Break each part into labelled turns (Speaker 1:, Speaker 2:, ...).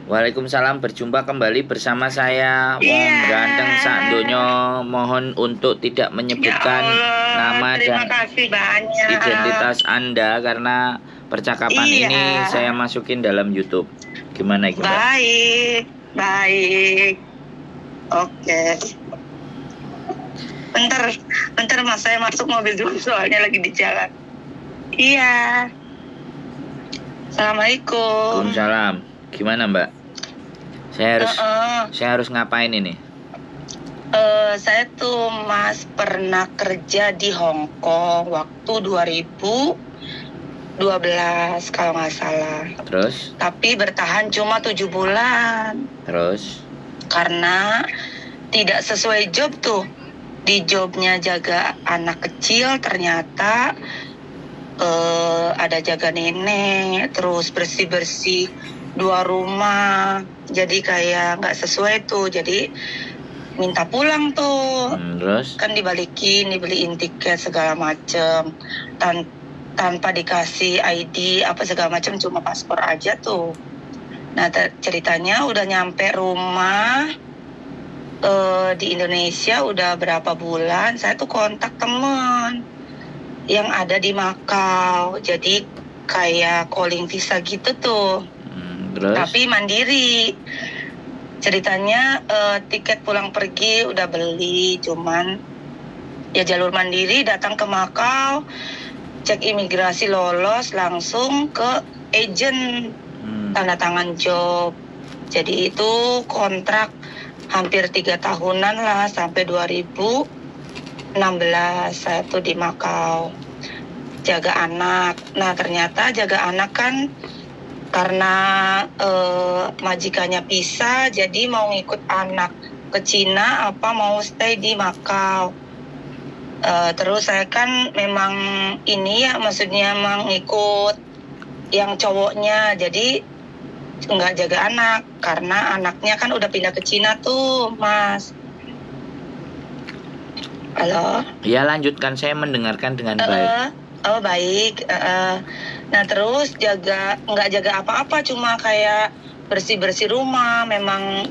Speaker 1: Waalaikumsalam, berjumpa kembali bersama saya Wong
Speaker 2: Iya.
Speaker 1: Ganteng Sakdonyo. Mohon untuk tidak
Speaker 2: Ya
Speaker 1: menyebutkan
Speaker 2: Allah,
Speaker 1: nama
Speaker 2: terima
Speaker 1: dan
Speaker 2: kasih banyak.
Speaker 1: identitas Anda karena percakapan
Speaker 2: Iya,
Speaker 1: ini saya masukin dalam YouTube. Gimana Mbak?
Speaker 2: baik, baik. Oke. Bentar, bentar Mas, saya masuk mobil dulu soalnya lagi di jalan. Iya. Assalamualaikum.
Speaker 1: Waalaikumsalam. Gimana Mbak? Saya
Speaker 2: Heeh.
Speaker 1: harus ngapain ini?
Speaker 2: Saya tuh Mas pernah kerja di Hong Kong waktu 2012 kalau nggak salah.
Speaker 1: Terus?
Speaker 2: Tapi bertahan cuma 7 bulan.
Speaker 1: Terus?
Speaker 2: Karena tidak sesuai job tuh. Di jobnya jaga anak kecil, ternyata ada jaga nenek, terus bersih-bersih 2 rumah. Jadi kayak nggak sesuai tuh. Jadi minta pulang tuh.
Speaker 1: Terus?
Speaker 2: Kan dibeliin tiket segala macem. Tanpa dikasih ID apa segala macam, cuma paspor aja tuh. Nah ceritanya udah nyampe rumah di Indonesia udah berapa bulan, saya tuh kontak temen yang ada di Makau, jadi kayak calling visa gitu tuh.
Speaker 1: Terus?
Speaker 2: Tapi mandiri. Ceritanya tiket pulang pergi udah beli, cuman ya jalur mandiri, datang ke Makau, cek imigrasi lolos, langsung ke agent tanda tangan job. Jadi itu kontrak hampir 3 tahunan lah, sampai 2016 saya tuh di Makau jaga anak. Nah ternyata jaga anak kan karena majikannya pisah, jadi mau ngikut anak ke Cina apa mau stay di Makau. Terus saya kan memang ini ya, maksudnya mengikut yang cowoknya, jadi nggak jaga anak karena anaknya kan udah pindah ke Cina tuh, Mas. Halo?
Speaker 1: Ya lanjutkan, saya mendengarkan dengan baik.
Speaker 2: Oh baik. Nah terus nggak jaga apa-apa, cuma kayak bersih-bersih rumah. Memang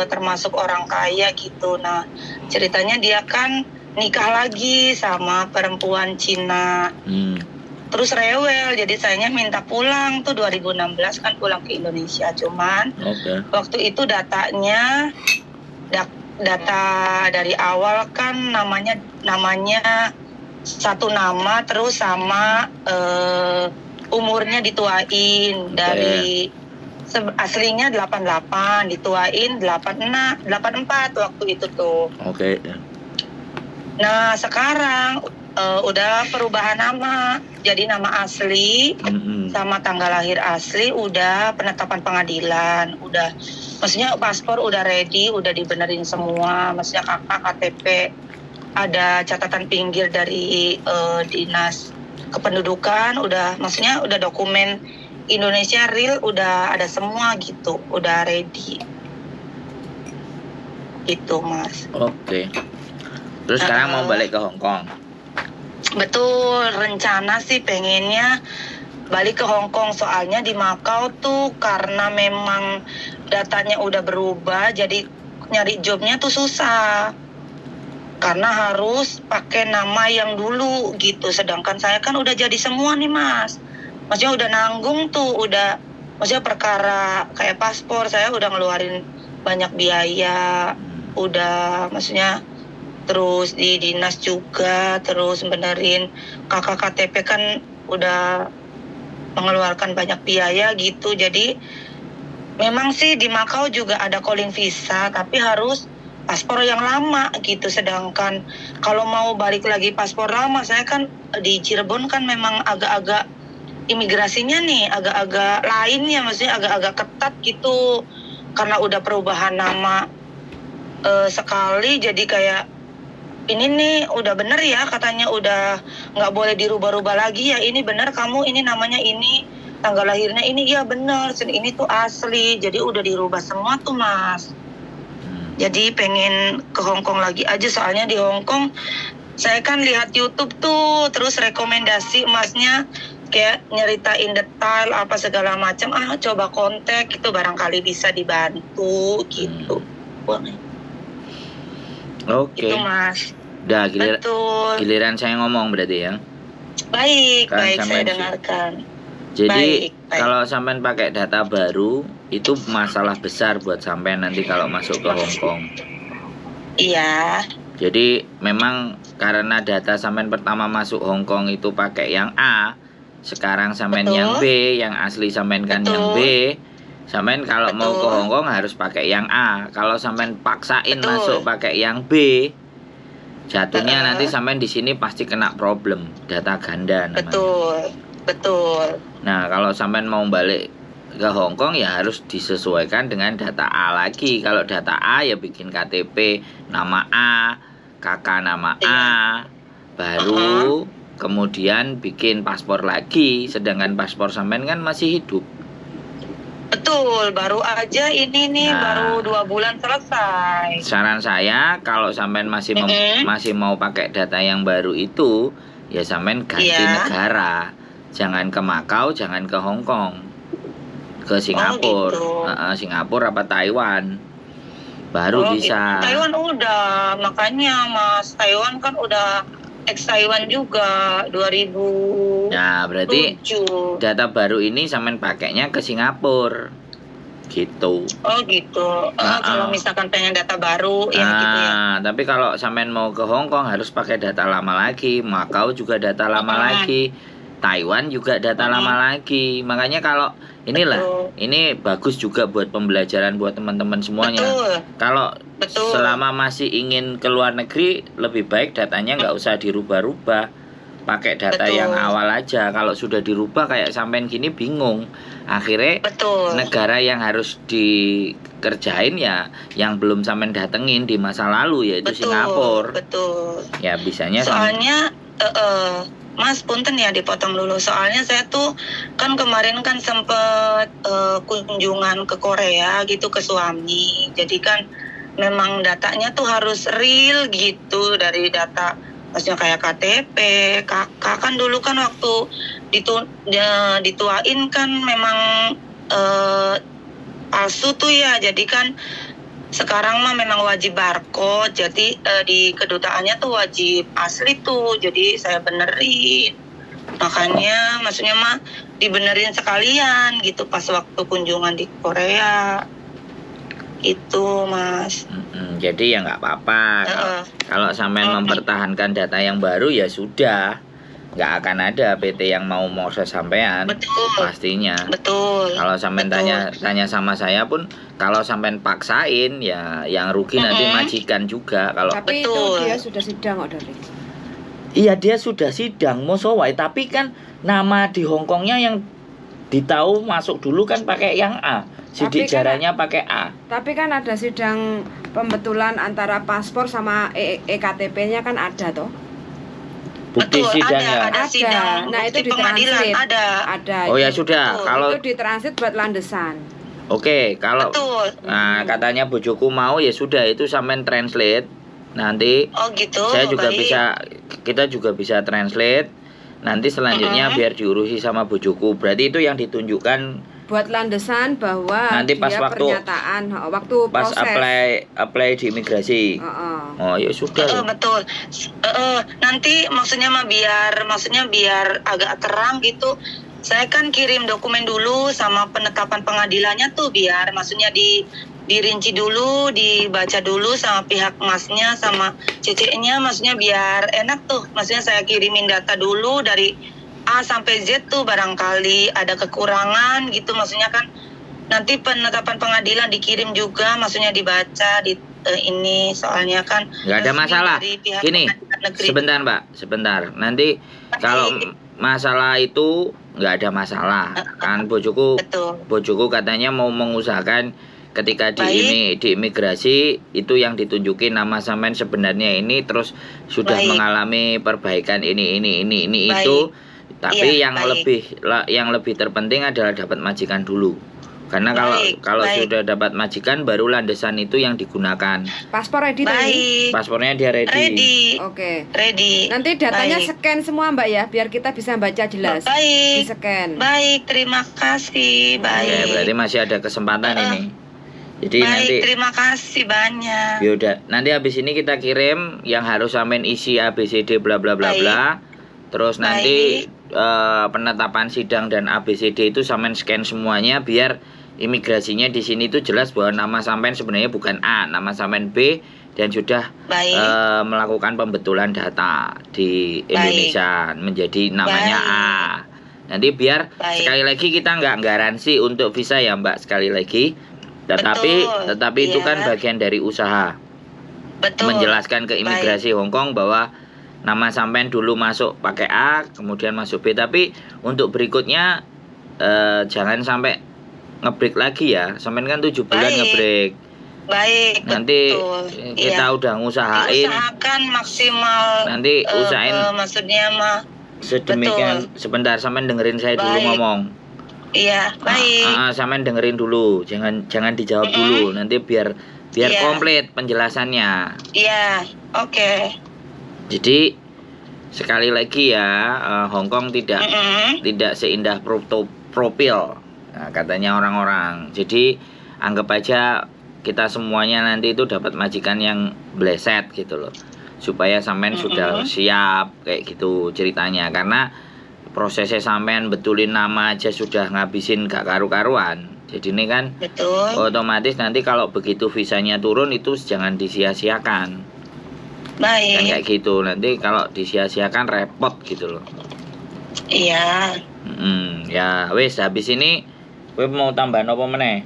Speaker 2: termasuk orang kaya gitu. Nah ceritanya dia kan nikah lagi sama perempuan Cina. Terus rewel, jadi sayanya minta pulang tuh 2016 kan pulang ke Indonesia. Cuman waktu itu data dari awal kan namanya satu nama, terus sama umurnya dituain. Dari aslinya 88, dituain 84 waktu itu tuh. Nah sekarang udah perubahan nama, jadi nama asli sama tanggal lahir asli udah penetapan pengadilan, udah maksudnya paspor udah ready, udah dibenerin semua, maksudnya kakak KTP, ada catatan pinggir dari dinas kependudukan, udah maksudnya udah dokumen Indonesia real, udah ada semua gitu, udah ready gitu Mas.
Speaker 1: Terus sekarang mau balik ke Hong Kong?
Speaker 2: Betul, rencana sih pengennya balik ke Hong Kong, soalnya di Makau tuh karena memang datanya udah berubah, jadi nyari jobnya tuh susah karena harus pakai nama yang dulu gitu. Sedangkan saya kan udah jadi semua nih Mas, maksudnya udah nanggung tuh, udah maksudnya perkara kayak paspor saya udah ngeluarin banyak biaya, udah maksudnya terus di dinas juga, terus benerin kakak KTP kan udah mengeluarkan banyak biaya gitu. Jadi memang sih di Makau juga ada calling visa, tapi harus paspor yang lama gitu. Sedangkan kalau mau balik lagi paspor lama, saya kan di Cirebon kan memang agak-agak imigrasinya nih agak-agak lain ya, maksudnya agak-agak ketat gitu karena udah perubahan nama sekali. Jadi kayak ini nih udah bener ya, katanya udah nggak boleh dirubah-rubah lagi ya, ini bener kamu, ini namanya ini, tanggal lahirnya ini, iya bener, ini tuh asli, jadi udah dirubah semua tuh Mas. Jadi pengen ke Hong Kong lagi aja, soalnya di Hong Kong saya kan lihat YouTube tuh, terus rekomendasi Masnya kayak nyeritain detail apa segala macam, coba kontak itu barangkali bisa dibantu gitu.
Speaker 1: Oke.
Speaker 2: Itu Mas.
Speaker 1: Udah
Speaker 2: Betul.
Speaker 1: giliran saya ngomong berarti ya.
Speaker 2: Baik,
Speaker 1: Kan
Speaker 2: baik, saya
Speaker 1: sampean
Speaker 2: dengarkan.
Speaker 1: Jadi
Speaker 2: Baik.
Speaker 1: kalau sampean pakai data baru itu masalah besar buat sampean nanti kalau masuk ke Hong Kong.
Speaker 2: Iya.
Speaker 1: Jadi memang karena data sampean pertama masuk Hong Kong itu pakai yang A, sekarang sampean
Speaker 2: Betul.
Speaker 1: yang B, yang asli sampean kan
Speaker 2: Betul.
Speaker 1: yang B. Sampean kalau mau ke
Speaker 2: Betul.
Speaker 1: Hong Kong harus pakai yang A. Kalau sampean paksain
Speaker 2: Betul.
Speaker 1: masuk pakai yang B, jatuhnya
Speaker 2: Heeh.
Speaker 1: nanti sampean di sini pasti kena problem data ganda namanya.
Speaker 2: Betul. Betul.
Speaker 1: Nah, kalau sampean mau balik ke Hong Kong ya harus disesuaikan dengan data A lagi. Kalau data A ya bikin KTP nama A, kakak nama A, baru kemudian bikin paspor lagi. Sedangkan paspor sampean kan masih hidup.
Speaker 2: Betul, baru aja ini nih
Speaker 1: Nah.
Speaker 2: baru 2 bulan selesai.
Speaker 1: Saran saya kalau sampean masih masih mau pakai data yang baru itu, ya sampean ganti
Speaker 2: Iya.
Speaker 1: negara. Jangan ke Makau, jangan ke Hong Kong. Ke Singapura.
Speaker 2: gitu.
Speaker 1: Singapura apa Taiwan. Baru bisa.
Speaker 2: Gitu. Taiwan udah, makanya Mas, Taiwan kan udah ex-Taiwan juga 2007.
Speaker 1: Nah, berarti data baru ini sampean pakainya ke Singapura. Gitu.
Speaker 2: Oh gitu. Kalau misalkan pengen data baru ya gitu ya.
Speaker 1: Tapi kalau sampean mau ke Hong Kong harus pakai data lama lagi. Makau juga data lama lagi. Taiwan juga data lama lagi. Makanya kalau inilah, ini bagus juga buat pembelajaran buat teman-teman semuanya. Kalau selama masih ingin ke luar negeri, lebih baik datanya nggak usah dirubah-rubah. Pakai data yang awal aja. Kalau sudah dirubah kayak sampean gini bingung. Akhirnya negara yang harus dikerjain ya yang belum sampean datengin di masa lalu yaitu Singapura.
Speaker 2: Betul.
Speaker 1: Ya bisanya
Speaker 2: soalnya Mas, punten ya dipotong dulu. Soalnya saya tuh kan kemarin kan sempet kunjungan ke Korea gitu ke suami. Jadi kan memang datanya tuh harus real gitu dari data. Maksudnya kayak KTP, kakak kan dulu kan waktu dituain kan memang palsu tuh ya. Jadi kan sekarang mah memang wajib barcode, jadi di kedutaannya tuh wajib asli tuh, jadi saya benerin. Makanya maksudnya mah dibenerin sekalian gitu pas waktu kunjungan di Korea. Itu Mas.
Speaker 1: Jadi ya nggak apa-apa. Kalau sampean mempertahankan data yang baru ya sudah. Nggak akan ada PT yang mau proses sampean. Pastinya. Kalau sampean tanya sama saya pun, kalau sampean paksain ya yang rugi nanti majikan juga. Kalau
Speaker 3: tapi itu dia sudah sidang kok dari.
Speaker 1: Iya dia sudah sidang mosowai, tapi kan nama di Hong Kongnya yang ditahu masuk dulu kan pakai yang A. Sidik jaranya pakai A.
Speaker 3: Tapi kan ada sidang pembetulan antara paspor sama EKTP-nya kan ada toh.
Speaker 1: Bukti sidangnya
Speaker 2: ada sidang.
Speaker 3: Nah itu ditranslate ada.
Speaker 1: Oh ya sudah. Kalau
Speaker 3: itu ditranslate buat landesan.
Speaker 1: Oke, kalau katanya bojoku mau ya sudah itu sampean translate nanti.
Speaker 2: Oh gitu.
Speaker 1: Saya juga kita juga bisa translate. Nanti selanjutnya biar diurusi sama bojoku. Berarti itu yang ditunjukkan
Speaker 3: buat landesan bahwa
Speaker 1: nanti pas
Speaker 3: dia pernyataan waktu
Speaker 1: pas
Speaker 3: proses
Speaker 1: apply di imigrasi. Oh ya sudah.
Speaker 2: Betul. Nanti maksudnya biar agak terang gitu. Saya kan kirim dokumen dulu sama penetapan pengadilannya tuh biar maksudnya dirinci dulu, dibaca dulu sama pihak masnya sama ceceknya, maksudnya biar enak tuh. Maksudnya saya kirimin data dulu dari A sampai Z tuh barangkali ada kekurangan gitu, maksudnya kan nanti penetapan pengadilan dikirim juga, maksudnya dibaca ini soalnya kan
Speaker 1: nggak ada masalah. Gini, sebentar Mbak, sebentar. Nanti kalau masalah itu nggak ada masalah. Kan bojoku katanya mau mengusahakan ketika di imigrasi itu yang ditunjukin nama sampean sebenarnya ini terus sudah mengalami perbaikan ini itu. Tapi yang lebih terpenting adalah dapat majikan dulu. Karena kalau
Speaker 2: Baik,
Speaker 1: kalau
Speaker 2: baik.
Speaker 1: sudah dapat majikan baru landasan itu yang digunakan.
Speaker 3: Paspor ready tadi?
Speaker 2: Baik.
Speaker 1: Paspornya dia ready.
Speaker 2: Ready.
Speaker 3: Oke.
Speaker 2: Ready.
Speaker 3: Nanti datanya
Speaker 2: Baik.
Speaker 3: scan semua Mbak ya, biar kita bisa baca jelas. Di
Speaker 2: Baik.
Speaker 3: scan.
Speaker 2: Baik, terima kasih.
Speaker 1: Oke,
Speaker 2: Baik.
Speaker 1: berarti masih ada kesempatan ini. Jadi
Speaker 2: Baik,
Speaker 1: nanti
Speaker 2: terima kasih banyak.
Speaker 1: yaudah, nanti habis ini kita kirim yang harus sampein isi ABCD bla bla bla
Speaker 2: Baik.
Speaker 1: bla. Terus nanti penetapan sidang dan ABCD itu sampein scan semuanya biar imigrasinya di sini itu jelas bahwa nama sampean sebenarnya bukan A, nama sampean B dan sudah
Speaker 2: Baik.
Speaker 1: melakukan pembetulan data di Indonesia menjadi namanya
Speaker 2: Baik.
Speaker 1: A. Nanti biar
Speaker 2: Baik.
Speaker 1: sekali lagi kita nggak garansi untuk visa ya Mbak sekali lagi. Tetapi itu
Speaker 2: Iya.
Speaker 1: kan bagian dari usaha
Speaker 2: Betul.
Speaker 1: menjelaskan ke imigrasi Hong Kong bahwa nama sampean dulu masuk pakai A, kemudian masuk B. Tapi untuk berikutnya jangan sampai ngebreak lagi ya. Sampean kan 7 bulan
Speaker 2: Baik.
Speaker 1: ngebreak.
Speaker 2: Baik,
Speaker 1: Nanti
Speaker 2: betul.
Speaker 1: kita
Speaker 2: Iya.
Speaker 1: udah ngusahain.
Speaker 2: Diusahakan maksimal.
Speaker 1: Nanti usahain
Speaker 2: maksudnya mah.
Speaker 1: sedemikian. Sebentar, sampean dengerin saya dulu
Speaker 2: Baik.
Speaker 1: ngomong.
Speaker 2: Iya, baik.
Speaker 1: Sampean dengerin dulu. Jangan dijawab dulu. Nanti biar
Speaker 2: Iya.
Speaker 1: komplit penjelasannya.
Speaker 2: Iya, oke.
Speaker 1: Jadi sekali lagi ya, Hong Kong tidak
Speaker 2: Mm-mm.
Speaker 1: tidak seindah profil, nah, katanya orang-orang. Jadi anggap aja kita semuanya nanti itu dapat majikan yang bleset gitu loh, supaya sampean sudah siap kayak gitu ceritanya. Karena prosesnya sampean betulin nama aja sudah ngabisin gak karu-karuan. Jadi ini kan
Speaker 2: Betul.
Speaker 1: otomatis nanti kalau begitu visanya turun itu jangan disia-siakan. Kan kayak
Speaker 2: Baik.
Speaker 1: gitu, nanti kalau disia-siakan repot gitu loh.
Speaker 2: Iya.
Speaker 1: Ya wes habis ini gue mau tambahin apa meneh?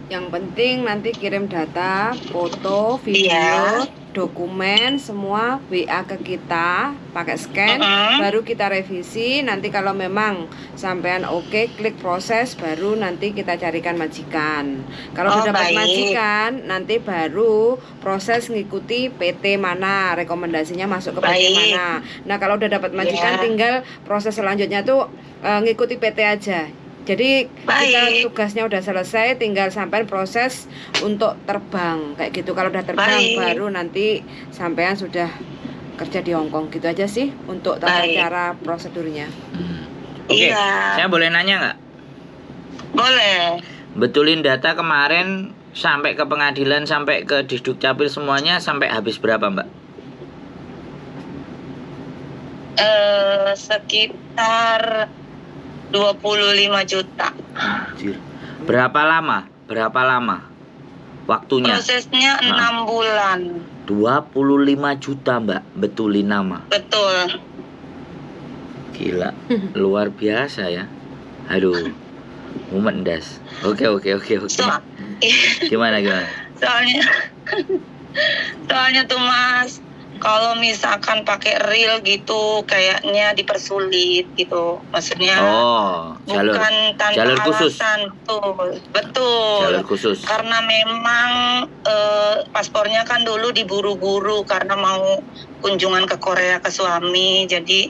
Speaker 3: Yang penting nanti kirim data, foto, video,
Speaker 2: Iya.
Speaker 3: dokumen semua WA ke kita pakai scan, baru kita revisi. Nanti kalau memang sampean oke, klik proses, baru nanti kita carikan majikan. Kalau
Speaker 2: Oh,
Speaker 3: sudah dapat
Speaker 2: baik.
Speaker 3: majikan, nanti baru proses ngikuti PT mana, rekomendasinya masuk ke PT
Speaker 2: Baik.
Speaker 3: mana. Nah kalau udah dapat majikan,
Speaker 2: Iya.
Speaker 3: tinggal proses selanjutnya tuh ngikuti PT aja. Jadi kita
Speaker 2: Baik.
Speaker 3: tugasnya udah selesai, tinggal sampai proses untuk terbang kayak gitu. Kalau udah terbang
Speaker 2: Baik.
Speaker 3: baru nanti sampean sudah kerja di Hong Kong gitu aja sih untuk tata
Speaker 2: Baik.
Speaker 3: cara prosedurnya.
Speaker 1: Oke,
Speaker 2: Iya.
Speaker 1: saya boleh nanya nggak?
Speaker 2: Boleh.
Speaker 1: Betulin data kemarin sampai ke pengadilan sampai ke Disduk Capil semuanya sampai habis berapa Mbak?
Speaker 2: Sekitar 25 juta.
Speaker 1: Anjir. Berapa lama? Berapa lama? Waktunya?
Speaker 2: Prosesnya 6 bulan.
Speaker 1: 25 juta Mbak betulin nama.
Speaker 2: Betul.
Speaker 1: Gila, luar biasa ya. Aduh, mendas. Oke.
Speaker 2: So,
Speaker 1: Gimana?
Speaker 2: soalnya tuh Mas, kalau misalkan pakai reel gitu kayaknya dipersulit gitu. Maksudnya
Speaker 1: Oh,
Speaker 2: bukan tanpa
Speaker 1: jalur khusus.
Speaker 2: alasan. Betul.
Speaker 1: Jalur khusus.
Speaker 2: Karena memang paspornya kan dulu diburu-buru karena mau kunjungan ke Korea ke suami. Jadi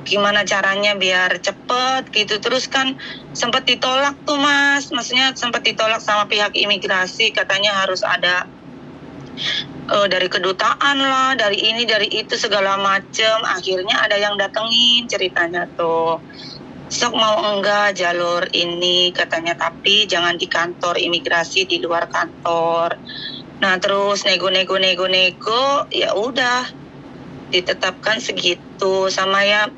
Speaker 2: gimana caranya biar cepet gitu. Terus kan sempat ditolak tuh Mas. Maksudnya sempat ditolak sama pihak imigrasi. Katanya harus ada dari kedutaan lah, dari ini, dari itu segala macem. Akhirnya ada yang datengin ceritanya tuh. Sok mau enggak jalur ini katanya, tapi jangan di kantor imigrasi, di luar kantor. Nah terus nego ya udah ditetapkan segitu sama ya